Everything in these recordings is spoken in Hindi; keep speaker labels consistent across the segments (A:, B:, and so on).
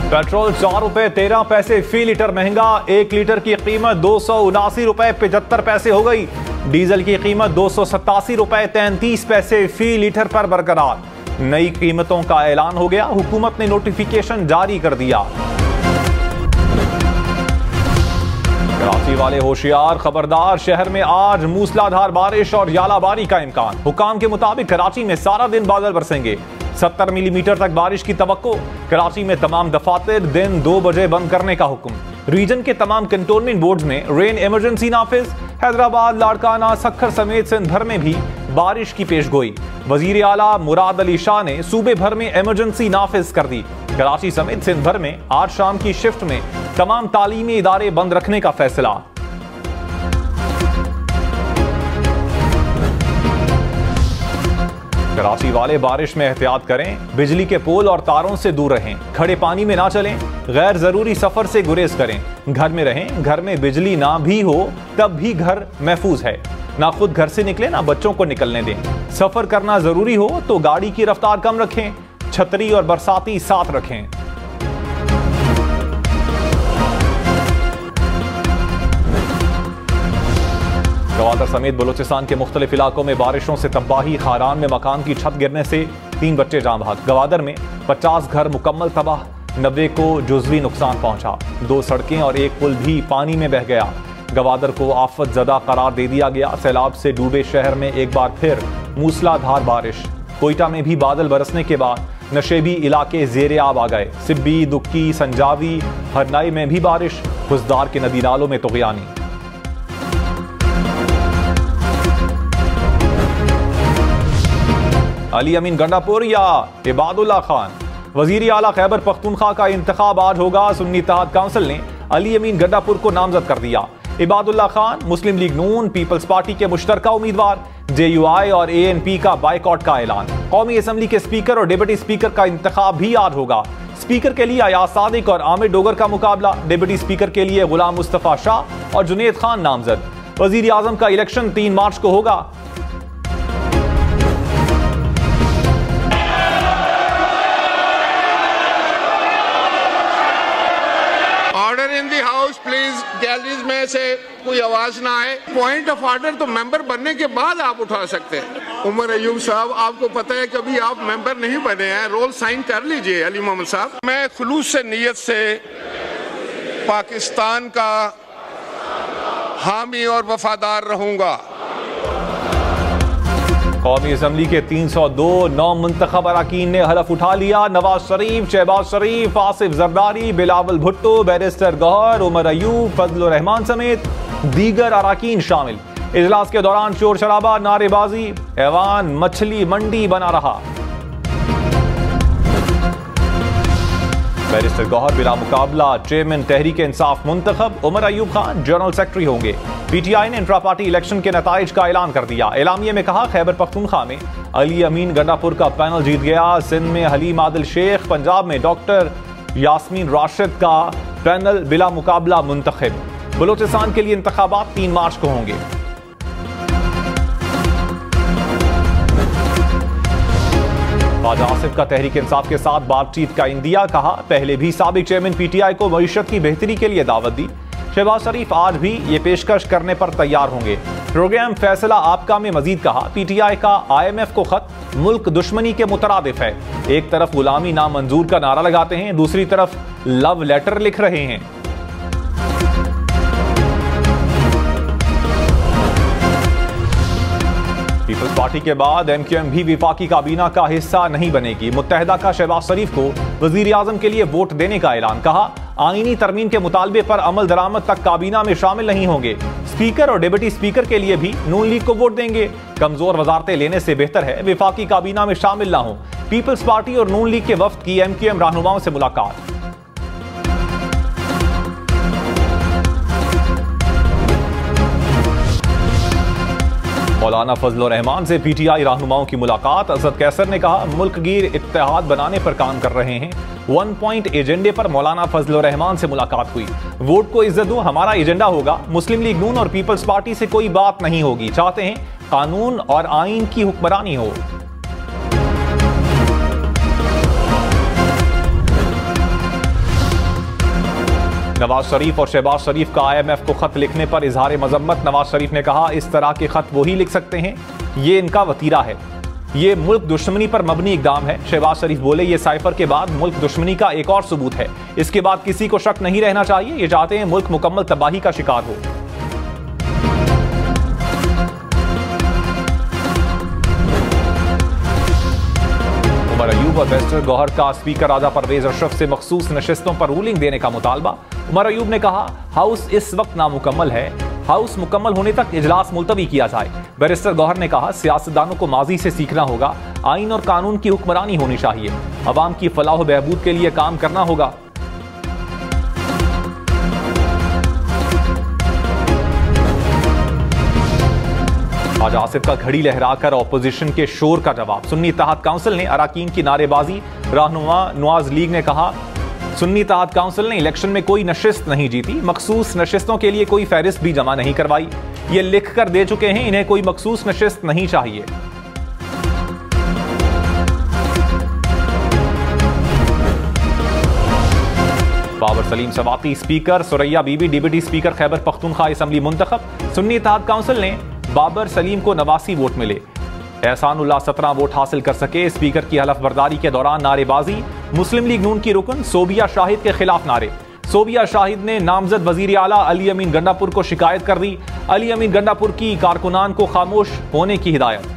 A: पेट्रोल 4 रुपए 13 पैसे फी लीटर महंगा, 1 लीटर की कीमत 279 रुपए 75 पैसे हो गई। डीजल की कीमत 287 रुपए 33 पैसे फी लीटर पर बरकरार। नई कीमतों का ऐलान हो गया, हुकूमत ने नोटिफिकेशन जारी कर दिया। कराची वाले होशियार, खबरदार, शहर में आज मूसलाधार बारिश और यालाबारी का इम्कान। हुकाम के मुताबिक कराची में सारा दिन बादल बरसेंगे, 70 मिलीमीटर तक बारिश की तवक्को। कराची में तमाम दफातर दिन 2 बजे बंद करने का हुक्म। रीजन के तमाम कंटोनमेंट बोर्ड्स में रेन इमरजेंसी नाफिज। हैदराबाद, लाड़काना, सक्खर समेत सिंध भर में भी बारिश की पेशगोई। वजीर आला मुराद अली शाह ने सूबे भर में इमरजेंसी नाफिज कर दी। कराची समेत सिंध भर में आज शाम की शिफ्ट में तमाम तालीमी इदारे बंद रखने का फैसला। कराची वाले बारिश में एहतियात करें, बिजली के पोल और तारों से दूर रहें, खड़े पानी में ना चलें, गैर जरूरी सफर से गुरेज करें, घर में रहें। घर में बिजली ना भी हो तब भी घर महफूज है। ना खुद घर से निकले ना बच्चों को निकलने दें। सफर करना जरूरी हो तो गाड़ी की रफ्तार कम रखें, छतरी और बरसाती साथ रखें। गवादर समेत बलूचिस्तान के मुख्तलिफ इलाकों में बारिशों से तबाही। खारान में मकान की छत गिरने से 3 बच्चे जान बहक। गवादर में 50 घर मुकम्मल तबाह, 90 को जुज़वी नुकसान पहुंचा। 2 सड़कें और 1 पुल भी पानी में बह गया। गवादर को आफत ज़दा करार दे दिया गया। सैलाब से डूबे शहर में एक बार फिर मूसलाधार बारिश। कोयटा में भी बादल बरसने के बाद नशेबी इलाके ज़ेरे आब आ गए। सिब्बी, दुक्की, संजावी, हरनाई में भी बारिश। खुजदार के नदी नालों में तुग़यानी। अली अमीन गंडापुर या इबादुल्ला खान। वजीर आला खैबर पख्तूनख्वा का इंतखाब आज होगा। सुन्नी इत्तेहाद काउंसिल ने अली अमीन गंडापुर को नामजद कर दिया। इबादुल्ला खान मुस्लिम लीग नून पीपल्स पार्टी के मुश्तरका उम्मीदवार। JUI और ANP का बाइकआउट का ऐलान। कौमी असम्बली के स्पीकर और डिप्टी स्पीकर का इंतखाब भी आज होगा। स्पीकर के लिए अयाज सादिक और आमिर डोगर का मुकाबला। डिप्टी स्पीकर के लिए गुलाम मुस्तफा शाह और जुनेद खान नामजद। वजीर आजम का इलेक्शन 3 मार्च को होगा।
B: Order in the house please. Galleries में से कोई आवाज ना आए। पॉइंट ऑफ ऑर्डर तो मेंबर बनने के बाद आप उठा सकते हैं। उमर अयूब साहब, आपको पता है कभी आप मेंबर नहीं बने हैं, रोल साइन कर लीजिए। अली मोहम्मद साहब, मैं खुलूस से नीयत से पाकिस्तान का हामी और वफादार रहूंगा।
A: कौमी असम्बली के 302 नौ मुंतखब अरकान ने हलफ उठा लिया। नवाज शरीफ, शहबाज शरीफ, आसिफ जरदारी, बिलावल भुट्टो, बैरिस्टर गौहर, उमर अयूब, फजलुर रहमान समेत दीगर अरकान शामिल। इजलास के दौरान शोर शराबा, नारेबाजी, ऐवान मछली मंडी बना रहा। बैरिस्टर गौहर बिला मुकाबला चेयरमैन तहरीक इंसाफ मुंतखब। उमर अयूब खान जनरल सेक्रेटरी होंगे। PTI ने इंट्रा पार्टी इलेक्शन के नताइज का ऐलान कर दिया। एलामिया में कहा, खैबर पख्तूनख्वा में अली अमीन गंडापुर का पैनल जीत गया। सिंध में हलीम आदिल शेख, पंजाब में डॉक्टर यास्मीन राशिद का पैनल बिला मुकाबला मुंतखब। बलूचिस्तान के लिए इंतखाबात 3 मार्च को होंगे। ख्वाजा आसिफ का तहरीक इंसाफ के साथ बातचीत का इंदिया। कहा, पहले भी साबिक चेयरमैन PTI को मईशत की बेहतरी के लिए दावत दी। शहबाज शरीफ आज भी ये पेशकश करने पर तैयार होंगे। प्रोग्राम फैसला आपका में मजीद कहा, PTI का IMF को खत मुल्क दुश्मनी के मुतरादिफ है। एक तरफ गुलामी नामंजूर का नारा लगाते हैं, दूसरी तरफ लव लेटर लिख रहे हैं। पीपल्स पार्टी के बाद MQM भी विफाकी काबीना का हिस्सा नहीं बनेगी। मुत्तहिदा का शहबाज शरीफ को वजीर आजम के लिए वोट देने का ऐलान। कहा, आईनी तरमीम के मुतालबे पर अमल दरामद तक काबीना में शामिल नहीं होंगे। स्पीकर और डिप्टी स्पीकर के लिए भी नून लीग को वोट देंगे। कमजोर वजारतें लेने से बेहतर है विफाकी काबीना में शामिल ना हो। पीपल्स पार्टी और नून लीग के वफ्द की MQM रहनुमाओं से मुलाकात। मौलाना फजलुर रहमान से PTI रहनुमाओं की मुलाकात। असद कैसर ने कहा, मुल्कगीर इत्तेहाद बनाने पर काम कर रहे हैं। 1 पॉइंट एजेंडे पर मौलाना फजलुर रहमान से मुलाकात हुई। वोट को इज्जत दो हमारा एजेंडा होगा। मुस्लिम लीग नून और पीपल्स पार्टी से कोई बात नहीं होगी। चाहते हैं कानून और आईन की हुक्मरानी हो। नवाज शरीफ और शहबाज शरीफ का IMF को खत लिखने पर इजहार मजम्मत। नवाज शरीफ ने कहा, इस तरह के खत वही लिख सकते हैं, ये इनका वतीरा है, ये मुल्क दुश्मनी पर मबनी इकदाम है। शहबाज शरीफ बोले, ये साइफर के बाद मुल्क दुश्मनी का एक और सबूत है, इसके बाद किसी को शक नहीं रहना चाहिए, ये चाहते हैं मुल्क मुकम्मल तबाही का शिकार हो। उमर अयूब और बैरिस्टर गौहर का स्पीकर राजा परवेज अशरफ से मखसूस नशिस्तों पर रूलिंग देने का मुतालबा। उमर अयूब ने कहा, हाउस इस वक्त नामुकम्मल है, हाउस मुकम्मल होने तक इजलास मुलतवी किया जाए। बैरिस्टर गौहर ने कहा, सियासतदानों को माजी से सीखना होगा, आइन और कानून की हुक्मरानी होनी चाहिए, अवाम की फलाह बहबूद के लिए काम करना होगा। आज आसिफ का घड़ी लहराकर ऑपोजिशन के शोर का जवाब। सुन्नी इत्तेहाद काउंसिल ने अराकीन की नारेबाजी। रहनुमा नवाज लीग ने कहा, सुन्नी इत्तेहाद काउंसिल ने इलेक्शन में कोई नशिस्त नहीं जीती, मखसूस नशिस्तों के लिए कोई फहरिस्त भी जमा नहीं करवाई, ये लिख कर दे चुके हैं, इन्हें कोई मखसूस नशिस्त नहीं चाहिए। Babar Saleem Swati speaker, Suraiya Bibi deputy speaker Khyber Pakhtunkhwa assembly मुंतखब। सुन्नी इत्तेहाद काउंसिल ने बाबर सलीम को 89 वोट मिले, एहसानुल्लाह 17 वोट हासिल कर सके। स्पीकर की हलफ बर्दारी के दौरान नारेबाजी। मुस्लिम लीग नून की रुकन सोबिया शाहिद के खिलाफ नारे। सोबिया शाहिद ने नामजद वजीर आला अली अमीन गंडापुर को शिकायत कर दी। अली अमीन गंडापुर की कारकुनान को खामोश होने की हिदायत।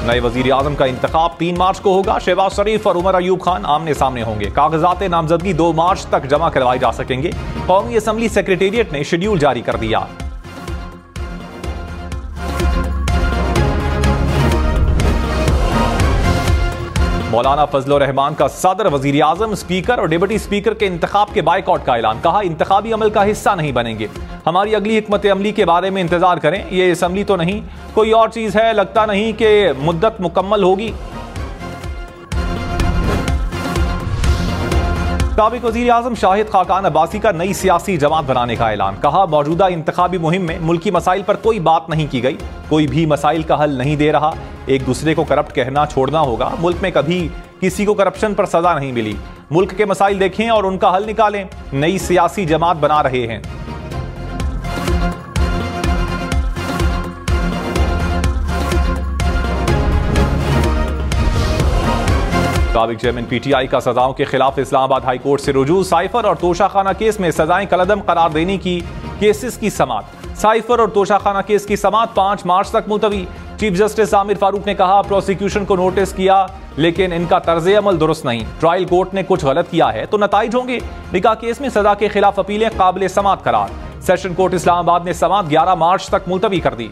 A: नए वजीर आजम का इंतखाब 3 मार्च को होगा। शहबाज शरीफ और उमर अयूब खान आमने सामने होंगे। कागजात नामजदगी 2 मार्च तक जमा करवाए जा सकेंगे। कौमी असम्बली सेक्रेटेरिएट ने शेड्यूल जारी कर दिया। मौलाना फजलुर रहमान का सदर, वजीर आजम, स्पीकर और डिप्टी स्पीकर के इंतखाब के बायकॉट का ऐलान। कहा, इंतखाबी अमल का हिस्सा नहीं बनेंगे, हमारी अगली हिकमत अमली के बारे में इंतजार करें, ये असम्बली तो नहीं, कोई और चीज है, लगता नहीं कि मुद्दत मुकम्मल होगी। साबिक वजीर आजम शाहिद खाकान अब्बासी का नई सियासी जमात बनाने का ऐलान। कहा, मौजूदा इंतखाबी मुहिम में मुल्की मसाइल पर कोई बात नहीं की गई, कोई भी मसाइल का हल नहीं दे रहा, एक दूसरे को करप्ट कहना छोड़ना होगा। मुल्क में कभी किसी को करप्शन पर सजा नहीं मिली, मुल्क के मसाइल देखें और उनका हल निकालें। नई सियासी जमात बना रहे हैं। साबिक चेयरमैन PTI का सजाओं के खिलाफ इस्लामाबाद हाई कोर्ट से रुजू। साइफर और तोशाखाना केस में सजाएं कलअदम करार देने की केसेस की समाअत। साइफर और तोशाखाना केस की समाअत 5 मार्च तक मुलतवी। चीफ जस्टिस आमिर फारूक ने कहा, प्रोसिक्यूशन को नोटिस किया लेकिन इनका तर्ज अमल दुरुस्त नहीं, ट्रायल कोर्ट ने कुछ गलत किया है तो नताइज होंगे। निकाह केस में सजा के खिलाफ अपीलें काबिल समाअत करार। सेशन कोर्ट इस्लामाबाद ने समाअत 11 मार्च तक मुलतवी कर दी।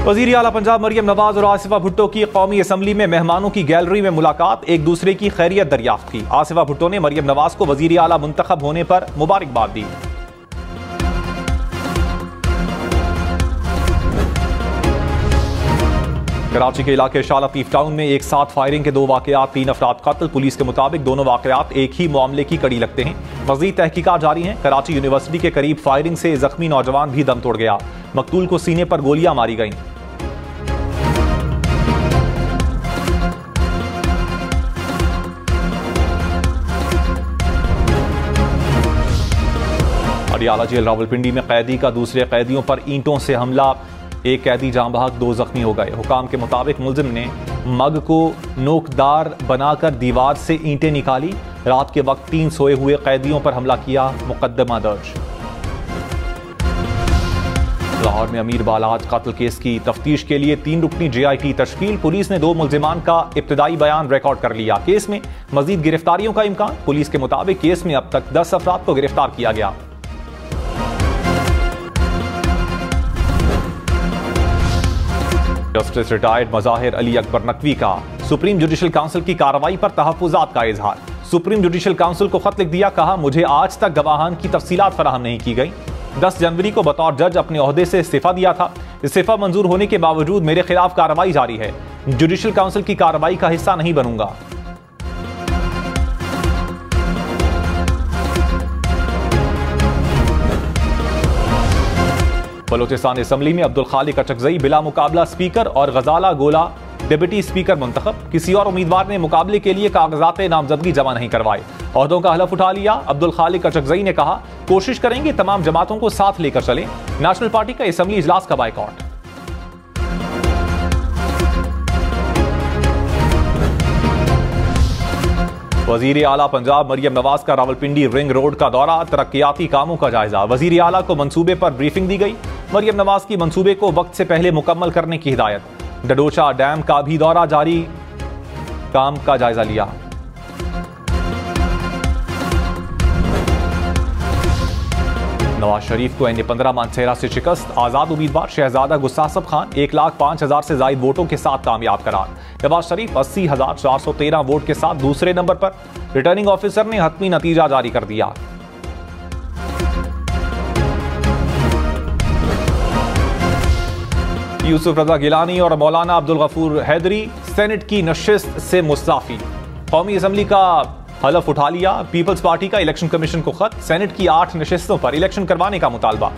A: वजीर आला पंजाब मरियम नवाज और आसिफा भुट्टो की कौमी असम्बली में मेहमानों की गैलरी में मुलाकात। एक दूसरे की खैरियत दरियाफ्त की। आसिफा भुट्टो ने मरियम नवाज को वजीर आला मुंतखब होने पर मुबारकबाद दी। कराची के इलाके शाह लतीफ टाउन में एक साथ फायरिंग के 2 वाकयात, 3 अफराद कत्ल। पुलिस के मुताबिक दोनों वाकयात एक ही मामले की कड़ी लगते हैं। मजीद तहकीकात जारी हैं। कराची यूनिवर्सिटी के करीब फायरिंग से जख्मी नौजवान भी दम तोड़ गया। मकतूल को सीने पर गोलियां मारी गईं। अडियाला जेल रावलपिंडी में कैदी का दूसरे कैदियों पर ईंटों से हमला। एक कैदी जाँ बहक, 2 जख्मी हो गए। हुकाम के मुताबिक मुलजिम ने मग को नोकदार बनाकर दीवार से ईंटें निकाली। रात के वक्त 3 सोए हुए कैदियों पर हमला किया। मुकदमा दर्ज। लाहौर में अमीर बालाज कत्ल केस की तफ्तीश के लिए 3 रुकनी JIT तश्कील। पुलिस ने 2 मुलजिमान का इब्तदाई बयान रिकॉर्ड कर लिया। केस में मजीद गिरफ्तारियों का इम्कान। पुलिस के मुताबिक केस में अब तक 10 अफराद को गिरफ्तार किया गया। जस्टिस रिटायर्ड मज़ाहिर अली अकबर नकवी का सुप्रीम जुडिशल काउंसिल की कार्रवाई पर तहफ़्फ़ुज़ात का इजहार। सुप्रीम जुडिशल काउंसिल को खत लिख दिया। कहा, मुझे आज तक गवाहान की तफसीलात फराहम नहीं की गई। 10 जनवरी को बतौर जज अपने ओहदे से इस्तीफा दिया था। इस्तीफा मंजूर होने के बावजूद मेरे खिलाफ कार्रवाई जारी है। जुडिशल काउंसिल की कार्रवाई का हिस्सा नहीं बनूंगा। बलोचिस्तान असम्बली में अब्दुल खालिक अचकजई बिला मुकाबला स्पीकर और गजाला गोला डिप्टी स्पीकर मुंतखब। किसी और उम्मीदवार ने मुकाबले के लिए कागजात नामजदगी जमा नहीं करवाए। ओहदों का हलफ उठा लिया। अब्दुल खालिक अचकजई ने कहा, कोशिश करेंगे तमाम जमातों को साथ लेकर चलें। नेशनल पार्टी का असम्बली इजलास का बायकॉट। वजीर आला पंजाब मरियम नवाज का रावलपिंडी रिंग रोड का दौरा, तरक्याती कामों का जायजा। वजीर आला को मंसूबे पर ब्रीफिंग दी गई। मरियम नवाज की मंसूबे को वक्त से पहले मुकम्मल करने की हिदायत। डडोचा डैम का भी दौरा जारी, काम का जायजा लिया। नवाज शरीफ को NA-15 मानसेरा से शिकस्त। आजाद उम्मीदवार शहजादा गुस्तासफ खान 1,05,000 से ज्यादा वोटों के साथ कामयाब करार। नवाज शरीफ 80,413 वोट के साथ दूसरे नंबर पर। रिटर्निंग ऑफिसर ने हतमी नतीजा जारी कर दिया। यूसुफ रजा गिलानी और मौलाना अब्दुल गफूर हैदरी सेनेट की नशिस्त से मुस्ताफी। कौमी असम्बली का हलफ उठा लिया। पीपल्स पार्टी का इलेक्शन कमीशन को खत। सेनेट की 8 नशिस्तों पर इलेक्शन करवाने का मुतालबा।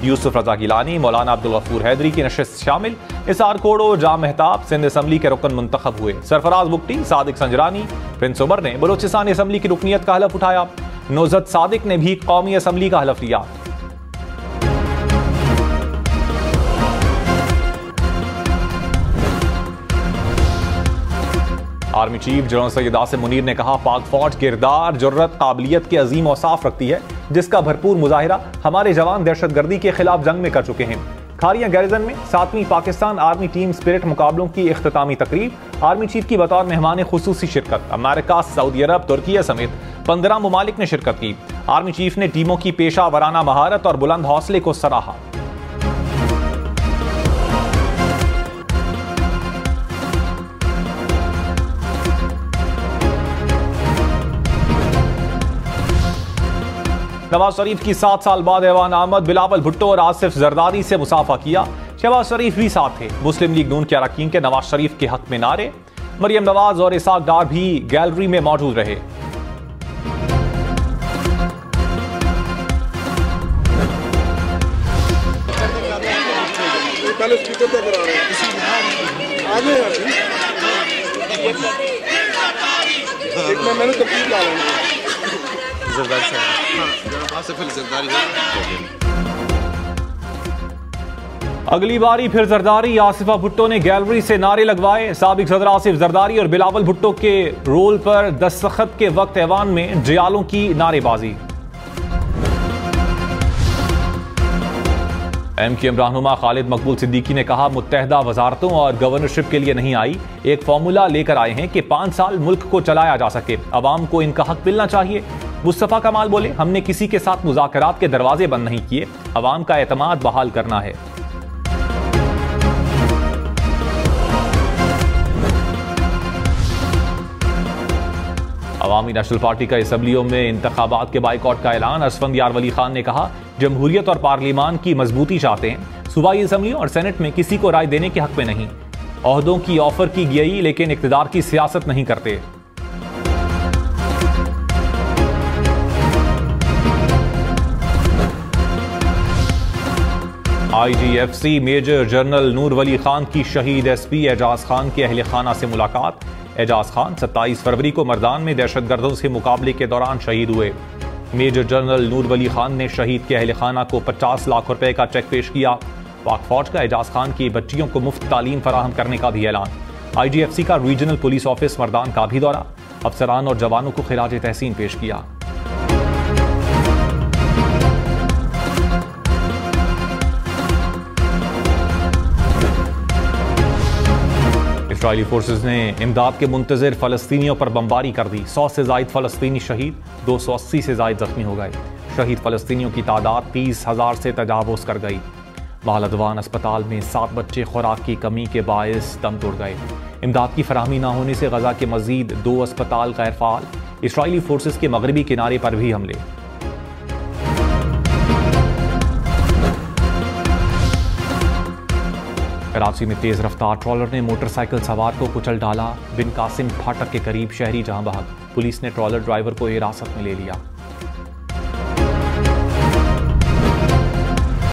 A: यूसुफ रजा गिलानी, मौलाना अब्दुल गफूर हैदरी की नशिस्त शामिल। इसार कोड़ो, जाम मेहताब सिंध असम्बली के रुकन मुंतखब हुए। सरफराज बुगटी, सादिक संजरानी, प्रिंस उमर ने बलोचिस्तान असम्बली की रुकनीत का हलफ उठाया। नौजत सादिक ने भी कौमी असम्बली का हलफ लिया। Army chief general Syed Asim Munir ने कहा, पाक फौज किरदार, जुर्रत, काबिलियत के अजीम औसाफ रखती है, जिसका भरपूर मुजाहिरा हमारे जवान दहशतगर्दी के खिलाफ जंग में कर चुके हैं। खारिया गैरिजन में 7वीं पाकिस्तान आर्मी टीम स्पिरिट मुकाबलों की इख्तितामी तकरीब। आर्मी चीफ की बतौर मेहमान खुसूसी शिरकत। अमेरिका, सऊदी अरब, तुर्किया समेत 15 ममालिक ने शिरकत की। आर्मी चीफ ने टीमों की पेशा वराना महारत और बुलंद हौसले को सराहा। नवाज शरीफ की 7 साल बाद ऐवान आमद। बिलावल भुट्टो और आसिफ जरदारी से मुसाफा किया। शहबाज शरीफ भी साथ थे। मुस्लिम लीग नून के अरकान के नवाज शरीफ के हक में नारे। मरियम नवाज और इसाक डार भी गैलरी में मौजूद रहे। अगली बारी फिर जरदारी। आसिफा भुट्टो ने गैलरी से नारे लगवाए। साबिक सदर आसिफ जरदारी और बिलावल भुट्टो के रोल पर दस्तखत के वक्त ऐवान में जियालों की नारेबाजी। MQM रहनुमा खालिद मकबूल सिद्दीकी ने कहा, मुत्तहदा वजारतों और गवर्नरशिप के लिए नहीं आई, एक फॉर्मूला लेकर आए हैं कि 5 साल मुल्क को चलाया जा सके। अवाम को इनका हक मिलना चाहिए। मुस्तफा कमाल बोले, हमने किसी के साथ मुज़ाकरात के दरवाजे बंद नहीं किए, अवाम का एतमाद बहाल करना है। अवामी नेशनल पार्टी का असम्बलियों में इंतखाबात के बाइकॉट का ऐलान। असफंदियार वली खान ने कहा, जमहूरियत और पार्लिमान की मजबूती चाहते हैं। सूबाई असम्बली और सेनेट में किसी को राय देने के हक में नहीं। ओहदों की ऑफर की गई लेकिन इक़्तिदार की सियासत नहीं करते। IGFC मेजर जनरल नूर वली खान की शहीद SP एजाज खान के अहले खाना से मुलाकात। एजाज खान 27 फरवरी को मर्दान में दहशतगर्दों से मुकाबले के दौरान शहीद हुए। मेजर जनरल नूर वली खान ने शहीद के अहले खाना को 50 लाख रुपए का चेक पेश किया। पाक फौज का एजाज खान की बच्चियों को मुफ्त तालीम फराहम करने का भी ऐलान। IGFC का रीजनल पुलिस ऑफिस मर्दान का भी दौरा। अफसरान और जवानों को खिराज तहसीन पेश किया। इस्राइली फोर्सेस ने इमदाद के मुंतज़िर फ़लस्तीनियों पर बमबारी कर दी। 100 से ज़ायद फ़लस्तीनी शहीद, 280 से ज़ायद जख्मी हो गए। शहीद फ़लस्तीनियों की तादाद 30,000 से तजावुज़ कर गई। बालअदवान अस्पताल में 7 बच्चे खुराक की कमी के बायस दम तोड़ गए। इमदाद की फराहमी न होने से गजा के मजीद 2 अस्पताल गैर फाल। इस्राइली फोर्सेस के मगरबी किनारे पर भी हमले। कराची में तेज रफ्तार ट्रॉलर ने मोटरसाइकिल सवार को कुचल डाला। बिन कासिम फाटक के करीब शहरी जहां बहक। पुलिस ने ट्रॉलर ड्राइवर को हिरासत में ले लिया।